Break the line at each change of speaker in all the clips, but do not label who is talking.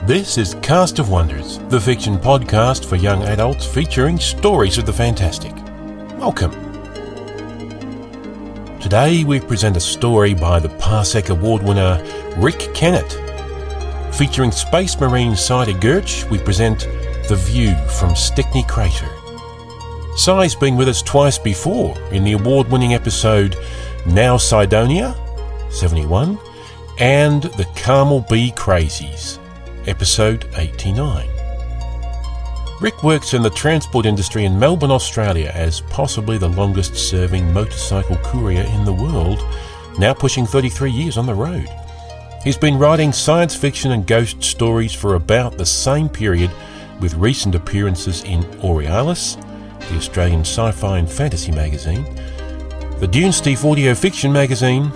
This is Cast of Wonders, the fiction podcast for young adults featuring stories of the fantastic. Welcome. Today we present a story by the Parsec Award winner Rick Kennett. Featuring Space Marine Cider Gurch, we present The View from Stickney Crater. Cy's been with us twice before in the award-winning episode Now Cydonia, 71, and The Carmel Bee Crazies, episode 89. Rick works in the transport industry in Melbourne, Australia as possibly the longest-serving motorcycle courier in the world, now pushing 33 years on the road. He's been writing science fiction and ghost stories for about the same period, with recent appearances in Aurealis, the Australian sci-fi and fantasy magazine, the Dunesteef audio fiction magazine,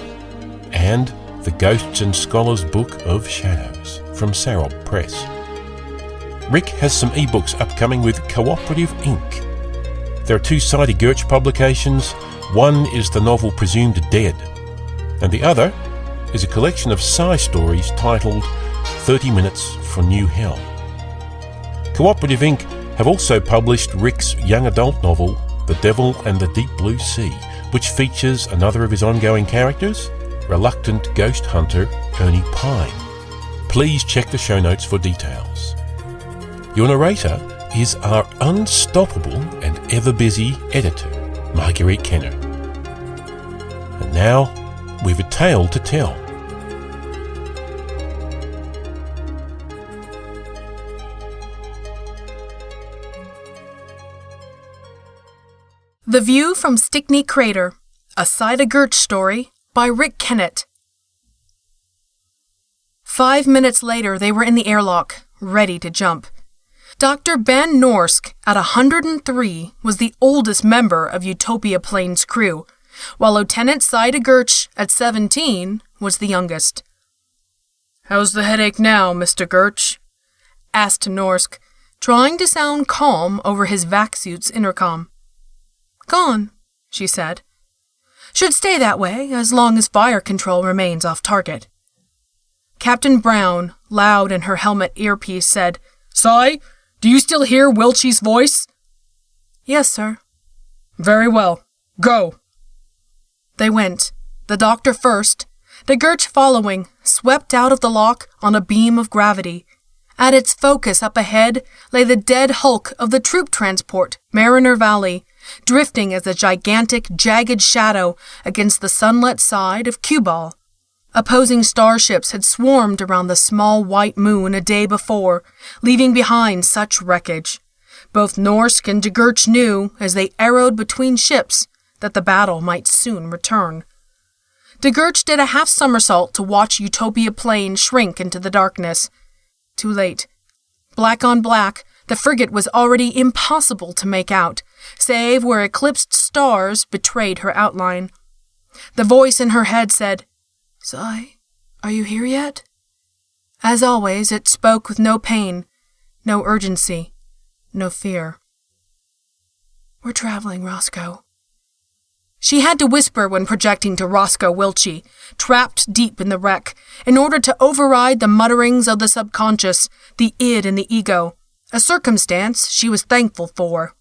and the Ghosts and Scholars Book of Shadows from Sarob Press. Rick has some ebooks upcoming with Cooperative Inc. There are two Cider Gurch publications. One is the novel Presumed Dead, and the other is a collection of Cy stories titled 30 Minutes for New Hell. Cooperative Inc. have also published Rick's young adult novel, The Devil and the Deep Blue Sea, which features another of his ongoing characters, reluctant ghost hunter Ernie Pine. Please check the show notes for details. Your narrator is our unstoppable and ever-busy editor, Marguerite Kenner. And now, we've a tale to tell.
The View from Stickney Crater, a Cider Gurch story by Rick Kennett. 5 minutes later, they were in the airlock, ready to jump. Dr. Ben Norsk, at 103, was the oldest member of Utopia Plane's crew, while Lieutenant Cider Gurch, at 17, was the youngest. "How's the headache now, Mr. Gurch?" asked Norsk, trying to sound calm over his vac suit's intercom. "Gone," she said. "Should stay that way as long as fire control remains off target." Captain Brown, loud in her helmet earpiece, said, "Cy, do you still hear Wiltshie's voice?" "Yes, sir." "Very well. Go." They went, the doctor first, the Gurch following, swept out of the lock on a beam of gravity. At its focus up ahead lay the dead hulk of the troop transport, Mariner Valley, drifting as a gigantic, jagged shadow against the sunlit side of Cubal. Opposing starships had swarmed around the small white moon a day before, leaving behind such wreckage. Both Norsk and de Gurch knew, as they arrowed between ships, that the battle might soon return. De Gurch did a half-somersault to watch Utopia Plane shrink into the darkness. Too late. Black on black, the frigate was already impossible to make out, save where eclipsed stars betrayed her outline. The voice in her head said, "Cy, are you here yet?" As always, it spoke with no pain, no urgency, no fear. "We're traveling, Roscoe." She had to whisper when projecting to Roscoe Wiltshie, trapped deep in the wreck, in order to override the mutterings of the subconscious, the id and the ego, a circumstance she was thankful for.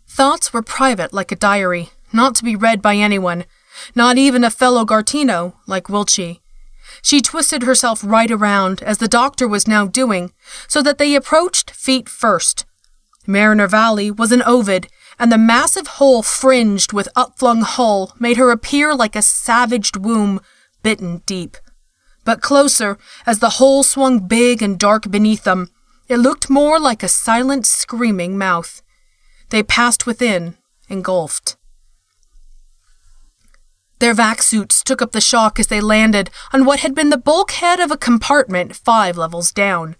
Thoughts were private like a diary, not to be read by anyone, not even a fellow Gartino like Wiltshie. She twisted herself right around, as the doctor was now doing, so that they approached feet first. Mariner Valley was an ovid, and the massive hole fringed with upflung hull made her appear like a savaged womb, bitten deep. But closer, as the hole swung big and dark beneath them, it looked more like a silent, screaming mouth. They passed within, engulfed. Their vac suits took up the shock as they landed on what had been the bulkhead of a compartment 5 levels down.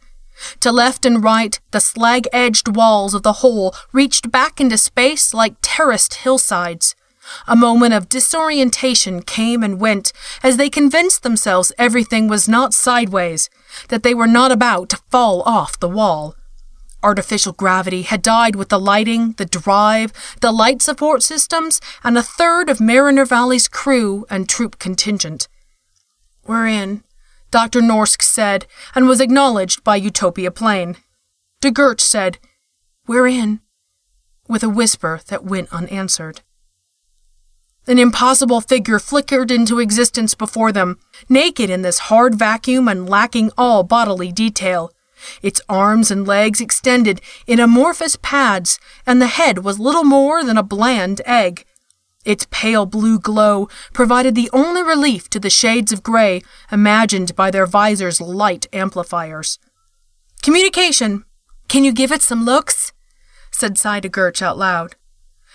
To left and right, the slag-edged walls of the hole reached back into space like terraced hillsides. A moment of disorientation came and went as they convinced themselves everything was not sideways, that they were not about to fall off the wall. Artificial gravity had died with the lighting, the drive, the light support systems, and a third of Mariner Valley's crew and troop contingent. "We're in," Dr. Norsk said, and was acknowledged by Utopia Plane. De Gurch said, "We're in," with a whisper that went unanswered. An impossible figure flickered into existence before them, naked in this hard vacuum and lacking all bodily detail. Its arms and legs extended in amorphous pads, and the head was little more than a bland egg. Its pale blue glow provided the only relief to the shades of gray imagined by their visor's light amplifiers. "Communication! Can you give it some looks?" said Cy de Gurch out loud.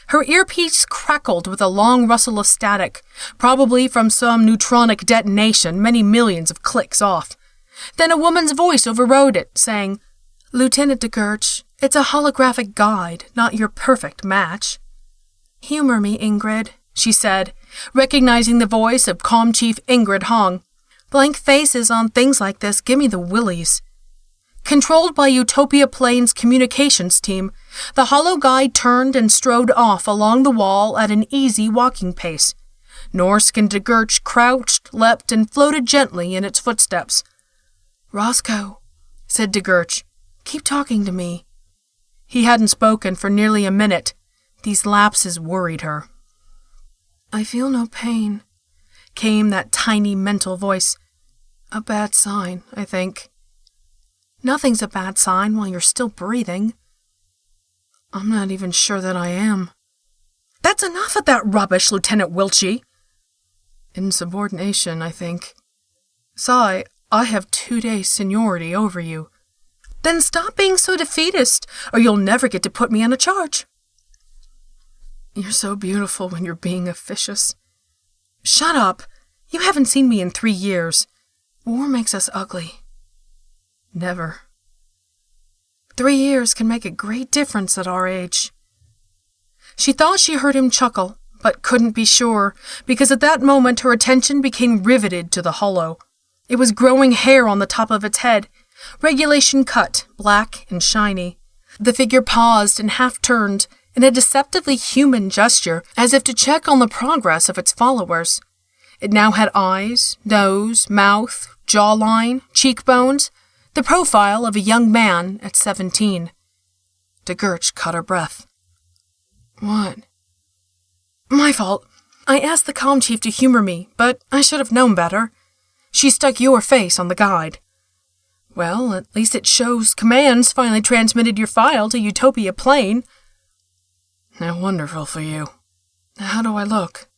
Her earpiece crackled with a long rustle of static, probably from some neutronic detonation many millions of clicks off. Then a woman's voice overrode it, saying, "Lieutenant de Gurch, it's a holographic guide, not your perfect match." "Humor me, Ingrid," she said, recognizing the voice of Com Chief Ingrid Hong. "Blank faces on things like this give me the willies." Controlled by Utopia Plane's communications team, the holo guide turned and strode off along the wall at an easy walking pace. Norsk and de Gurch crouched, leapt, and floated gently in its footsteps. "Roscoe," said de Gurch, "keep talking to me." He hadn't spoken for nearly a minute. These lapses worried her. "I feel no pain," came that tiny mental voice. "A bad sign, I think." "Nothing's a bad sign while you're still breathing." "I'm not even sure that I am." "That's enough of that rubbish, Lieutenant Wiltshire." "Insubordination, I think." "Cy, I have 2 days seniority over you." "Then stop being so defeatist, or you'll never get to put me on a charge." "You're so beautiful when you're being officious." "Shut up. You haven't seen me in 3 years. War makes us ugly." "Never." 3 years can make a great difference at our age." She thought she heard him chuckle, but couldn't be sure, because at that moment her attention became riveted to the holo. It was growing hair on the top of its head, regulation cut, black and shiny. The figure paused and half-turned, in a deceptively human gesture, as if to check on the progress of its followers. It now had eyes, nose, mouth, jawline, cheekbones, the profile of a young man at 17. De Gurch caught her breath. "What?" "My fault. I asked the comm chief to humor me, but I should have known better. She stuck your face on the guide." "Well, at least it shows Command's finally transmitted your file to Utopia Plane." "How wonderful for you. How do I look?"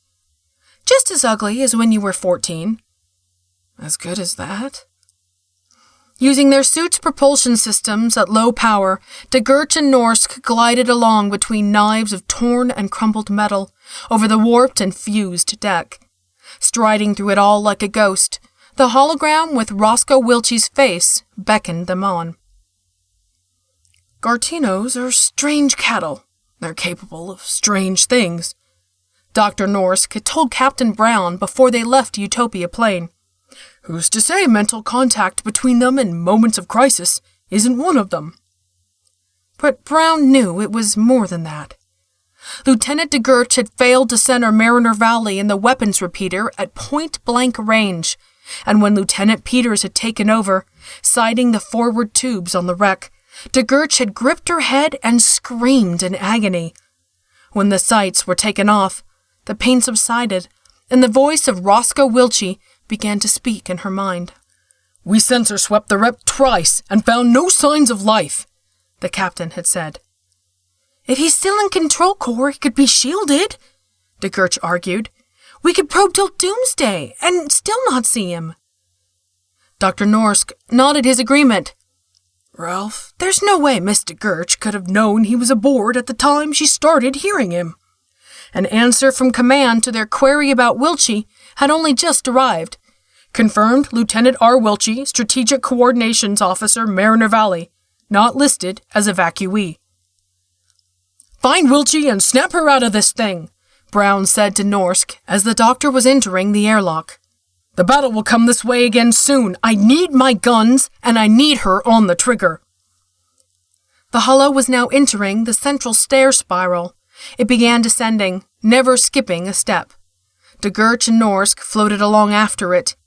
"Just as ugly as when you were 14. "As good as that?" Using their suit's propulsion systems at low power, de Gurch and Norsk glided along between knives of torn and crumpled metal, over the warped and fused deck. Striding through it all like a ghost, the hologram with Roscoe Wiltshie's face beckoned them on. "Gartinos are strange cattle. They're capable of strange things," Dr. Norsk had told Captain Brown before they left Utopia Plane. "Who's to say mental contact between them in moments of crisis isn't one of them?" But Brown knew it was more than that. Lieutenant de Gurch had failed to center Mariner Valley in the weapons repeater at point-blank range, and when Lieutenant Peters had taken over, sighting the forward tubes on the wreck, de Gurch had gripped her head and screamed in agony. When the sights were taken off, the pain subsided, and the voice of Roscoe Wiltshire began to speak in her mind. "We sensor-swept the rep twice and found no signs of life," the captain had said. "If he's still in control core, he could be shielded," de Gurch argued. "We could probe till doomsday and still not see him." Dr. Norsk nodded his agreement. "Ralph, there's no way Miss de Gurch could have known he was aboard at the time she started hearing him." An answer from command to their query about Wiltshire had only just arrived. Confirmed Lieutenant R. Wiltshire, Strategic Coordinations Officer, Mariner Valley, not listed as evacuee. "Find Wiltshire and snap her out of this thing," Brown said to Norsk as the doctor was entering the airlock. "The battle will come this way again soon. I need my guns, and I need her on the trigger." The holo was now entering the central stair spiral. It began descending, never skipping a step. De Gurch and Norsk floated along after it.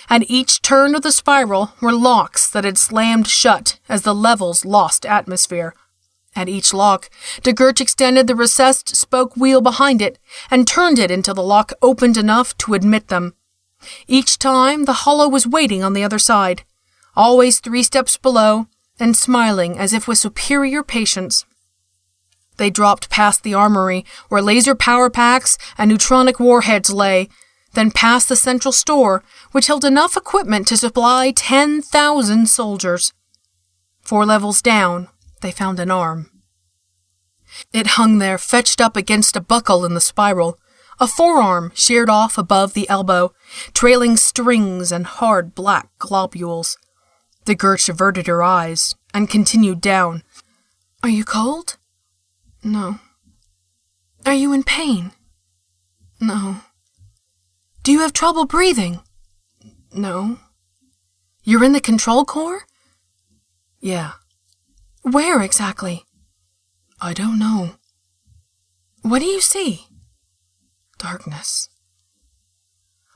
and each turn of the spiral were locks that had slammed shut as the levels lost atmosphere. At each lock, de Gurch extended the recessed spoke wheel behind it and turned it until the lock opened enough to admit them. Each time, the hollow was waiting on the other side, always 3 steps below, and smiling as if with superior patience. They dropped past the armory, where laser power packs and neutronic warheads lay, then past the central store, which held enough equipment to supply 10,000 soldiers. 4 levels down, they found an arm. It hung there, fetched up against a buckle in the spiral, a forearm sheared off above the elbow, trailing strings and hard black globules. De Gurch averted her eyes and continued down. "Are you cold?" "No." "Are you in pain?" "No." "Do you have trouble breathing?" "No." "You're in the control core?" "Yeah." "Where exactly?" "I don't know." "What do you see?" "Darkness."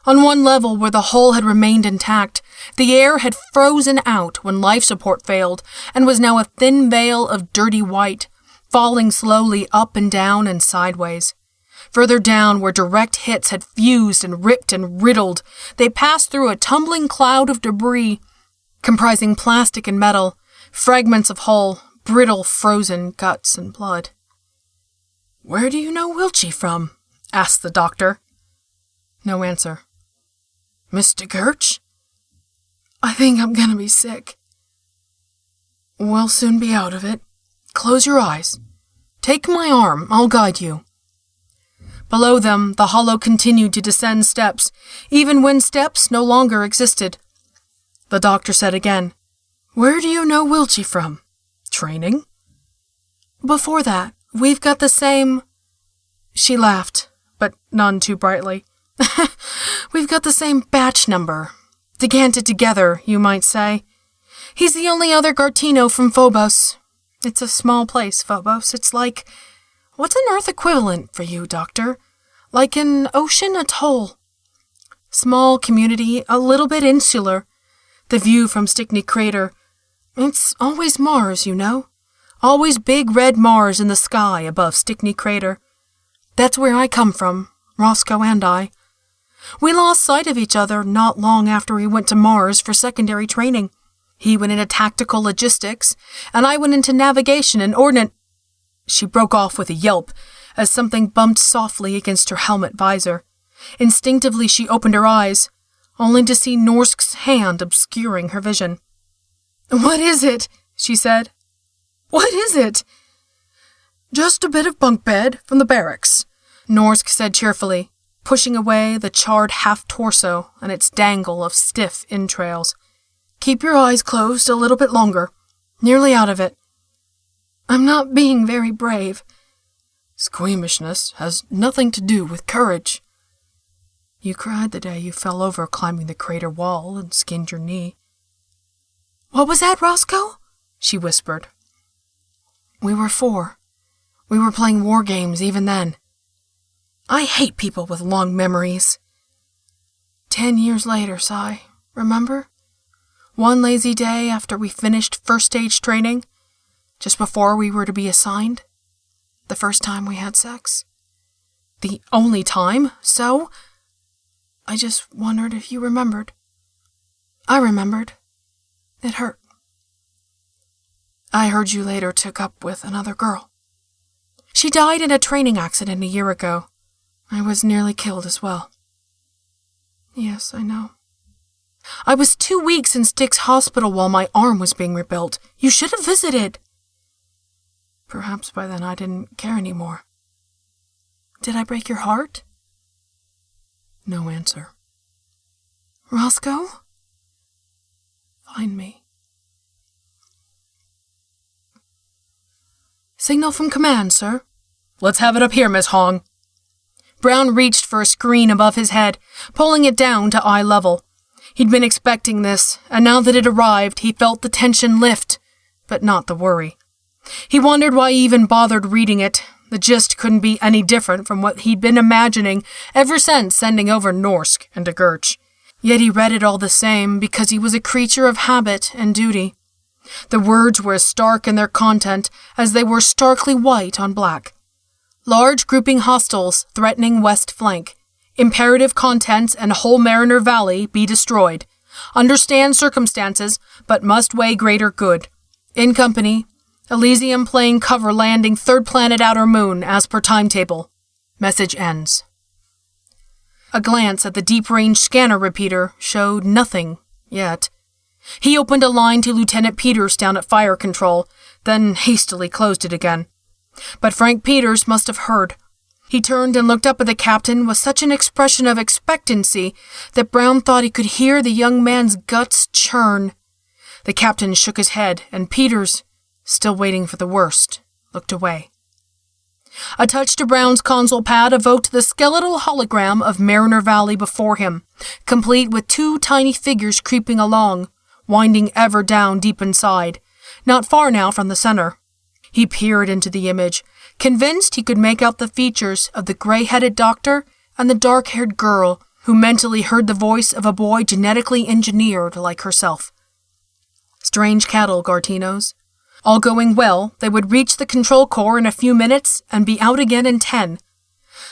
On one level where the hull had remained intact, the air had frozen out when life support failed and was now a thin veil of dirty white, falling slowly up and down and sideways. Further down, where direct hits had fused and ripped and riddled, they passed through a tumbling cloud of debris, comprising plastic and metal, fragments of hull, brittle frozen guts and blood. "Where do you know Wiltshire from?" asked the doctor. No answer. "Miss de Gurch?" "I think I'm gonna be sick." "We'll soon be out of it. Close your eyes. Take my arm, I'll guide you." Below them, the hollow continued to descend steps, even when steps no longer existed. The doctor said again, "Where do you know Wiltshire from? Training?" "Before that, we've got the same—" She laughed, but none too brightly. "We've got the same batch number. Decanted together, you might say. He's the only other Gartino from Phobos. It's a small place, Phobos. It's like— What's an Earth equivalent for you, Doctor? Like an ocean atoll. Small community, a little bit insular. The view from Stickney crater. It's always Mars, you know. Always big red Mars in the sky above Stickney crater. That's where I come from, Roscoe and I. We lost sight of each other not long after we went to Mars for secondary training. He went into tactical logistics, and I went into navigation and ordnance—" She broke off with a yelp as something bumped softly against her helmet visor. Instinctively she opened her eyes, only to see Norsk's hand obscuring her vision. "What is it?" she said. "What is it?" "Just a bit of bunk bed from the barracks," Norsk said cheerfully, pushing away the charred half-torso and its dangle of stiff entrails. "Keep your eyes closed a little bit longer. Nearly out of it." "I'm not being very brave." "Squeamishness has nothing to do with courage." "You cried the day you fell over climbing the crater wall and skinned your knee." "What was that, Roscoe?" she whispered. "We were 4. We were playing war games even then. I hate people with long memories." 10 years later, Si, remember? One lazy day after we finished first stage training, just before we were to be assigned. The first time we had sex. The only time, so I just wondered if you remembered. I remembered. It hurt. I heard you later took up with another girl. She died in a training accident a year ago. I was nearly killed as well. Yes, I know. I was 2 weeks in Stick's hospital while my arm was being rebuilt. You should have visited. Perhaps by then I didn't care anymore. Did I break your heart? No answer. Roscoe? Find me. Signal from command, sir. Let's have it up here, Miss Hong. Brown reached for a screen above his head, pulling it down to eye level. He'd been expecting this, and now that it arrived, he felt the tension lift, but not the worry. He wondered why he even bothered reading it. The gist couldn't be any different from what he'd been imagining ever since sending over Norsk and de Gurch. Yet he read it all the same because he was a creature of habit and duty. The words were as stark in their content as they were starkly white on black. Large grouping hostiles threatening west flank. Imperative contents and whole Mariner Valley be destroyed. Understand circumstances, but must weigh greater good. In company, Elysium plane cover landing third planet outer moon as per timetable. Message ends. A glance at the deep-range scanner repeater showed nothing yet. He opened a line to Lieutenant Peters down at fire control, then hastily closed it again. But Frank Peters must have heard. He turned and looked up at the captain with such an expression of expectancy that Brown thought he could hear the young man's guts churn. The captain shook his head, and Peters, still waiting for the worst, looked away. A touch to Brown's console pad evoked the skeletal hologram of Mariner Valley before him, complete with two tiny figures creeping along, winding ever down deep inside, not far now from the center. He peered into the image, convinced he could make out the features of the gray-headed doctor and the dark-haired girl who mentally heard the voice of a boy genetically engineered like herself. Strange cattle, Gartinos. All going well, they would reach the control core in a few minutes and be out again in 10.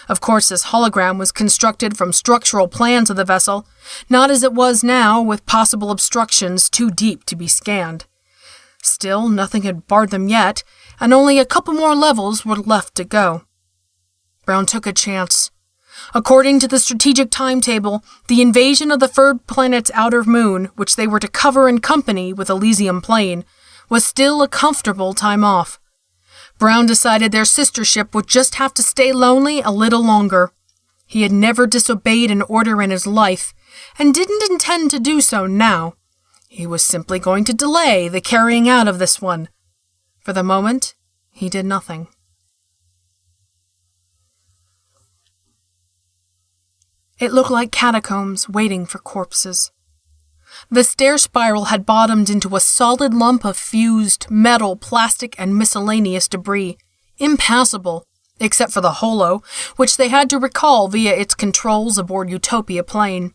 Of course, this hologram was constructed from structural plans of the vessel, not as it was now, with possible obstructions too deep to be scanned. Still, nothing had barred them yet, and only a couple more levels were left to go. Brown took a chance. According to the strategic timetable, the invasion of the third planet's outer moon, which they were to cover in company with Elysium plane, was still a comfortable time off. Brown decided their sister ship would just have to stay lonely a little longer. He had never disobeyed an order in his life, and didn't intend to do so now. He was simply going to delay the carrying out of this one. For the moment, he did nothing. It looked like catacombs waiting for corpses. The stair spiral had bottomed into a solid lump of fused metal, plastic, and miscellaneous debris, impassable, except for the holo, which they had to recall via its controls aboard Utopia plane.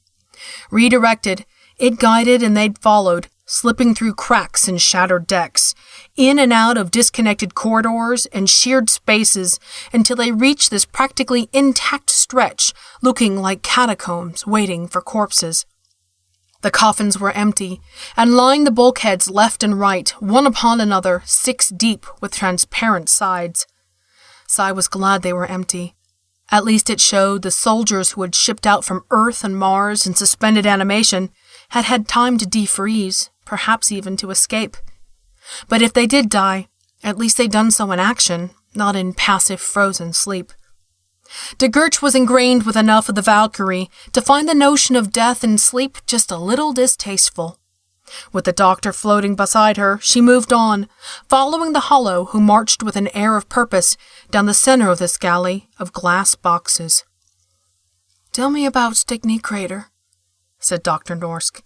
Redirected, it guided and they'd followed, slipping through cracks and shattered decks, in and out of disconnected corridors and sheared spaces until they reached this practically intact stretch, looking like catacombs waiting for corpses. The coffins were empty, and lined the bulkheads left and right, one upon another, 6 deep with transparent sides. Cy was glad they were empty. At least it showed the soldiers who had shipped out from Earth and Mars in suspended animation had had time to defreeze, perhaps even to escape. But if they did die, at least they'd done so in action, not in passive frozen sleep. De Gertz was ingrained with enough of the Valkyrie to find the notion of death and sleep just a little distasteful. With the doctor floating beside her, she moved on, following the holo who marched with an air of purpose down the center of this galley of glass boxes. "Tell me about Stickney Crater," said Dr. Norsk.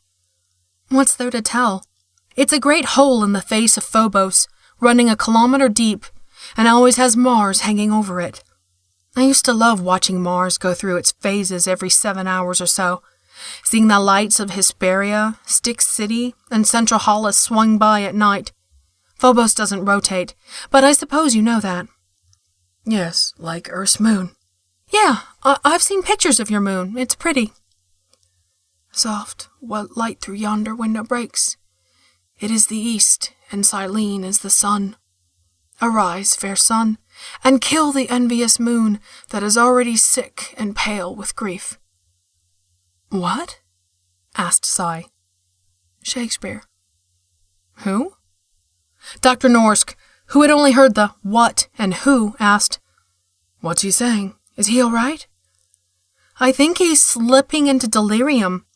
"What's there to tell? It's a great hole in the face of Phobos, running a kilometer deep, and always has Mars hanging over it. I used to love watching Mars go through its phases every 7 hours or so, seeing the lights of Hesperia, Styx City, and Central Hollis swung by at night. Phobos doesn't rotate, but I suppose you know that." "Yes, like Earth's moon." "Yeah, I've seen pictures of your moon. It's pretty." "Soft, what light through yonder window breaks? It is the east, and Silene is the sun. Arise, fair sun, and kill the envious moon that is already sick and pale with grief." "What?" asked Cy. "Shakespeare." "Who?" Dr. Norsk, who had only heard the what and who, asked, "What's he saying? Is he all right?" "I think he's slipping into delirium.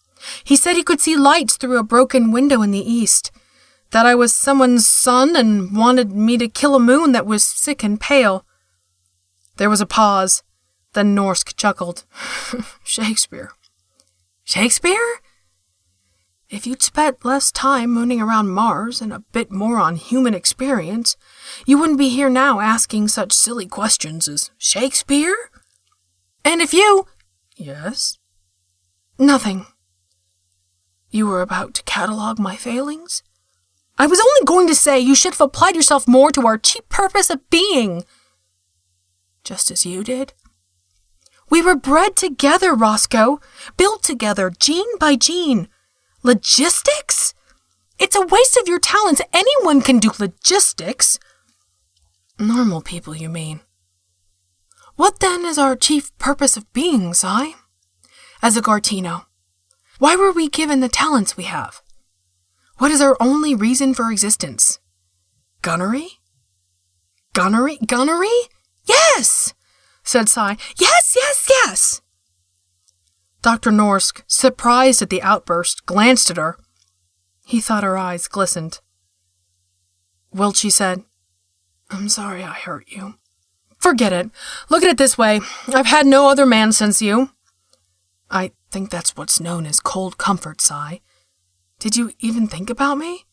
He said he could see lights through a broken window in the east, that I was someone's son and wanted me to kill a moon that was sick and pale." There was a pause. Then Norsk chuckled. "Shakespeare." "Shakespeare? If you'd spent less time mooning around Mars and a bit more on human experience, you wouldn't be here now asking such silly questions as Shakespeare? And if you—" "Yes?" "Nothing." You were about to catalog my failings? I was only going to say you should have applied yourself more to our chief purpose of being. Just as you did. We were bred together, Roscoe. Built together, gene by gene. Logistics? It's a waste of your talents. Anyone can do logistics. Normal people, you mean. What then is our chief purpose of being, Si? As a Gartino, why were we given the talents we have? What is our only reason for existence? Gunnery? Gunnery? Yes! Said Si. Yes! Dr. Norsk, surprised at the outburst, glanced at her. He thought her eyes glistened. Wiltshire said, I'm sorry I hurt you. Forget it. Look at it this way. I've had no other man since you. I think that's what's known as cold comfort, Si. Did you even think about me?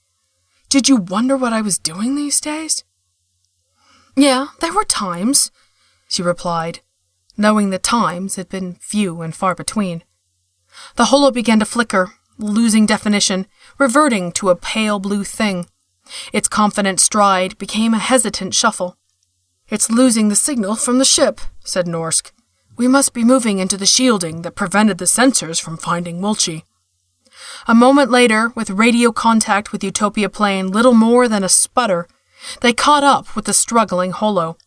Did you wonder what I was doing these days? Yeah, there were times, she replied, knowing the times had been few and far between. The holo began to flicker, losing definition, reverting to a pale blue thing. Its confident stride became a hesitant shuffle. It's losing the signal from the ship, said Norsk. We must be moving into the shielding that prevented the sensors from finding Wiltshire. A moment later, with radio contact with Utopia Plane little more than a sputter, they caught up with the struggling holo.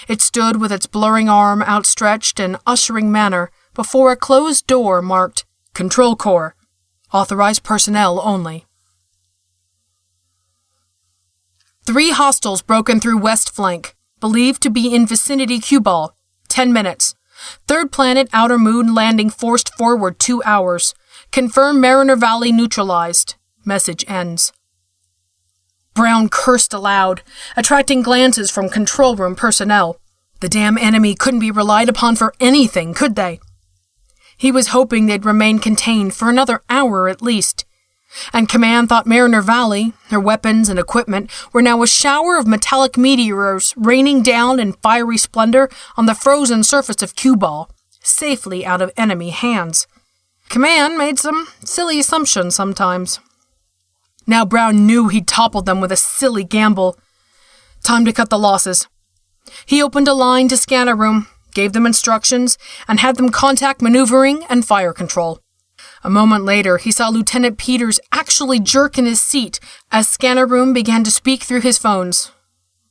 It stood with its blurring arm outstretched in ushering manner before a closed door marked Control Core. Authorized personnel only. 3 hostiles broken through west flank, believed to be in vicinity cue ball. 10 minutes. Third planet outer moon landing forced forward 2 hours. Confirm Mariner Valley neutralized. Message ends. Brown cursed aloud, attracting glances from control room personnel. The damn enemy couldn't be relied upon for anything, could they? He was hoping they'd remain contained for another hour at least. And Command thought Mariner Valley, her weapons and equipment, were now a shower of metallic meteors raining down in fiery splendor on the frozen surface of cue ball, safely out of enemy hands. Command made some silly assumptions sometimes. Now Brown knew he'd toppled them with a silly gamble. Time to cut the losses. He opened a line to scanner room, gave them instructions, and had them contact maneuvering and fire control. A moment later, he saw Lieutenant Peters actually jerk in his seat as scanner room began to speak through his phones.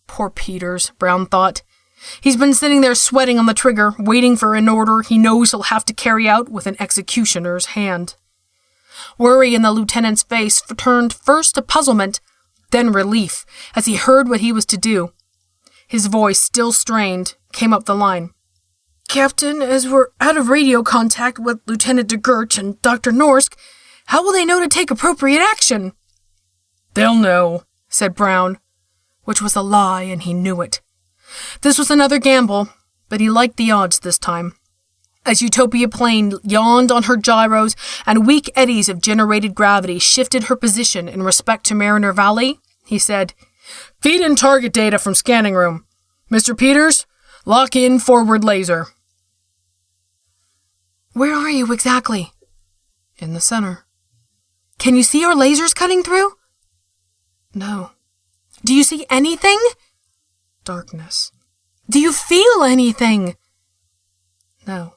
Poor Peters, Brown thought. He's been sitting there sweating on the trigger, waiting for an order he knows he'll have to carry out with an executioner's hand. Worry in the lieutenant's face turned first to puzzlement, then relief, as he heard what he was to do. His voice, still strained, came up the line. Captain, as we're out of radio contact with Lieutenant DeGurch and Dr. Norsk, how will they know to take appropriate action? They'll know, said Brown, which was a lie, and he knew it. This was another gamble, but he liked the odds this time. As Utopia Plane yawned on her gyros and weak eddies of generated gravity shifted her position in respect to Mariner Valley, he said, Feed in target data from scanning room. Mr. Peters, lock in forward laser. Where are you exactly? In the center. Can you see our lasers cutting through? No. Do you see anything? Darkness. Do you feel anything? No.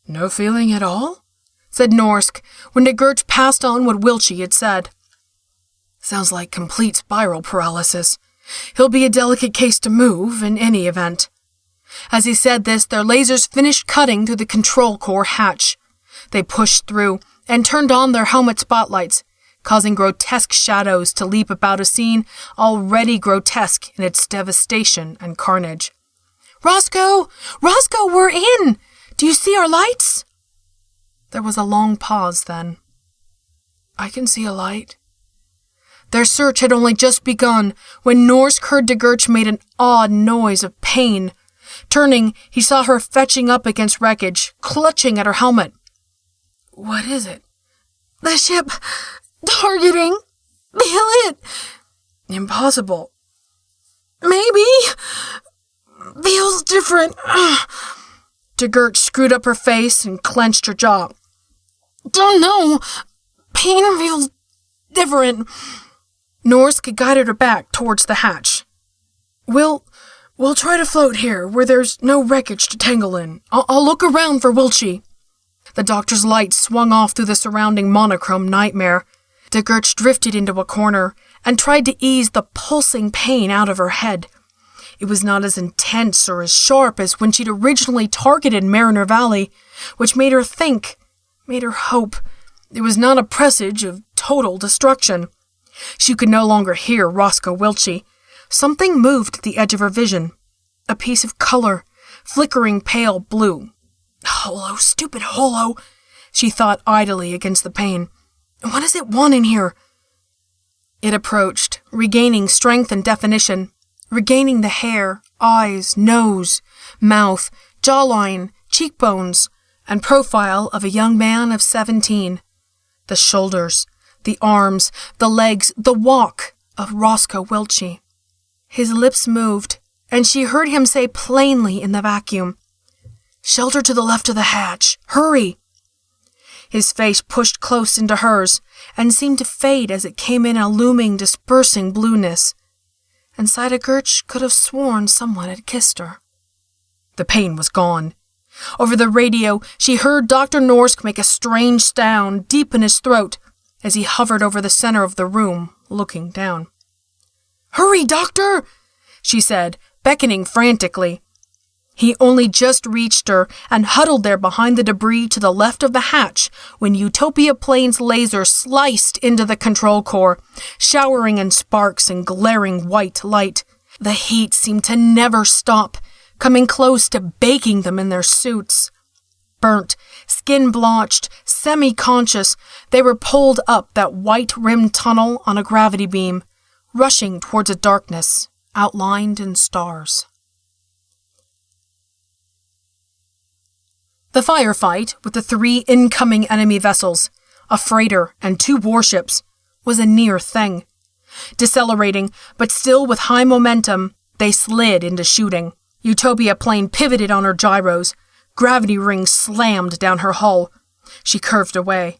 No feeling at all? Said Norsk, when DeGurch passed on what Wiltshire had said. Sounds like complete spiral paralysis. He'll be a delicate case to move in any event. As he said this, their lasers finished cutting through the control core hatch. They pushed through and turned on their helmet spotlights, causing grotesque shadows to leap about a scene already grotesque in its devastation and carnage. Roscoe! Roscoe, we're in! Do you see our lights? There was a long pause then. I can see a light. Their search had only just begun when Norsk heard DeGurch made an odd noise of pain. Turning, he saw her fetching up against wreckage, clutching at her helmet. What is it? The ship. Targeting. Feel it. Impossible. Maybe. Feels different. DeGurch screwed up her face and clenched her jaw. Don't know. pain feels different. Norsk guided her back towards the hatch. We'll try to float here, where there's no wreckage to tangle in. I'll look around for Wiltshire. The doctor's light swung off through the surrounding monochrome nightmare. De Gertz drifted into a corner and tried to ease the pulsing pain out of her head. It was not as intense or as sharp as when she'd originally targeted Mariner Valley, which made her think, made her hope. It was not a presage of total destruction. She could no longer hear Roscoe Wiltshire. Something moved at the edge of her vision. A piece of color, flickering pale blue. Holo, stupid Holo, she thought idly against the pain. What does it want in here? It approached, regaining strength and definition, regaining the hair, eyes, nose, mouth, jawline, cheekbones, and profile of a young man of 17. The shoulders, the arms, the legs, the walk of Roscoe Wiltshire. His lips moved, and she heard him say plainly in the vacuum, "Shelter to the left of the hatch. Hurry!" His face pushed close into hers and seemed to fade as it came in a looming, dispersing blueness. And Saida Gertz could have sworn someone had kissed her. The pain was gone. Over the radio, she heard Dr. Norsk make a strange sound deep in his throat as he hovered over the center of the room, looking down. "Hurry, doctor!" she said, beckoning frantically. He only just reached her and huddled there behind the debris to the left of the hatch when Utopia Plane's laser sliced into the control core, showering in sparks and glaring white light. The heat seemed to never stop, coming close to baking them in their suits. Burnt, skin-blotched, semi-conscious, they were pulled up that white-rimmed tunnel on a gravity beam, rushing towards a darkness outlined in stars. The firefight with the 3 incoming enemy vessels, a freighter and 2 warships, was a near thing. Decelerating, but still with high momentum, they slid into shooting. Utopia Plane pivoted on her gyros. Gravity rings slammed down her hull. She curved away.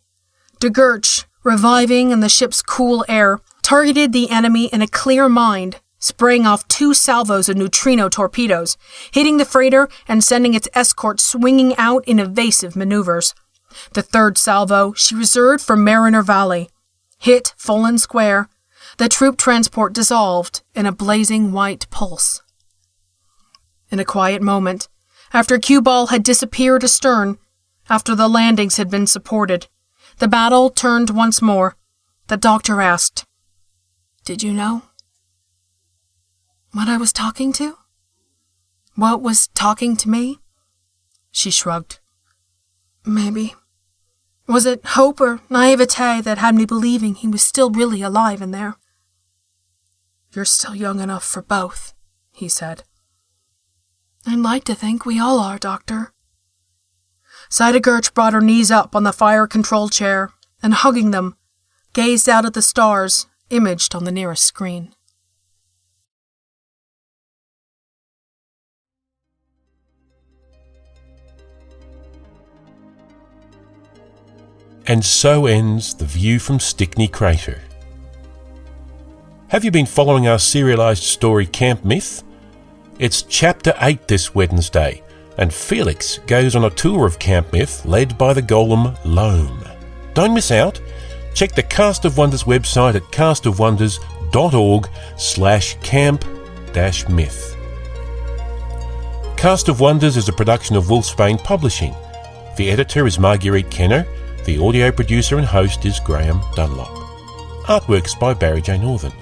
De Gertz, reviving in the ship's cool air, targeted the enemy in a clear mind, spraying off 2 salvos of neutrino torpedoes, hitting the freighter and sending its escort swinging out in evasive maneuvers. The 3rd salvo she reserved for Mariner Valley. Hit full and square, the troop transport dissolved in a blazing white pulse. In a quiet moment, after cue ball had disappeared astern, after the landings had been supported, the battle turned once more. The doctor asked, "Did you know what I was talking to? What was talking to me?" She shrugged. "Maybe. Was it hope or naivete that had me believing he was still really alive in there?" "You're still young enough for both," he said. "I'd like to think we all are, Doctor." Saida Gertz brought her knees up on the fire control chair and, hugging them, gazed out at the stars imaged on the nearest screen.
And so ends The View from Stickney Crater. Have you been following our serialised story Camp Myth? It's Chapter 8 this Wednesday, and Felix goes on a tour of Camp Myth led by the golem Loam. Don't miss out. Check the Cast of Wonders website at castofwonders.org/camp-myth. Cast of Wonders is a production of Wolfsbane Publishing. The editor is Marguerite Kenner. The audio producer and host is Graham Dunlop. Artworks by Barry J. Northern.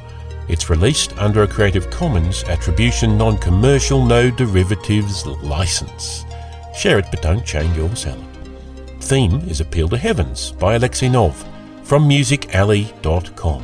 It's released under a Creative Commons Attribution Non-Commercial No Derivatives license. Share it but don't change your salad. Theme is Appeal to Heavens by Alexei Nov from musicalley.com.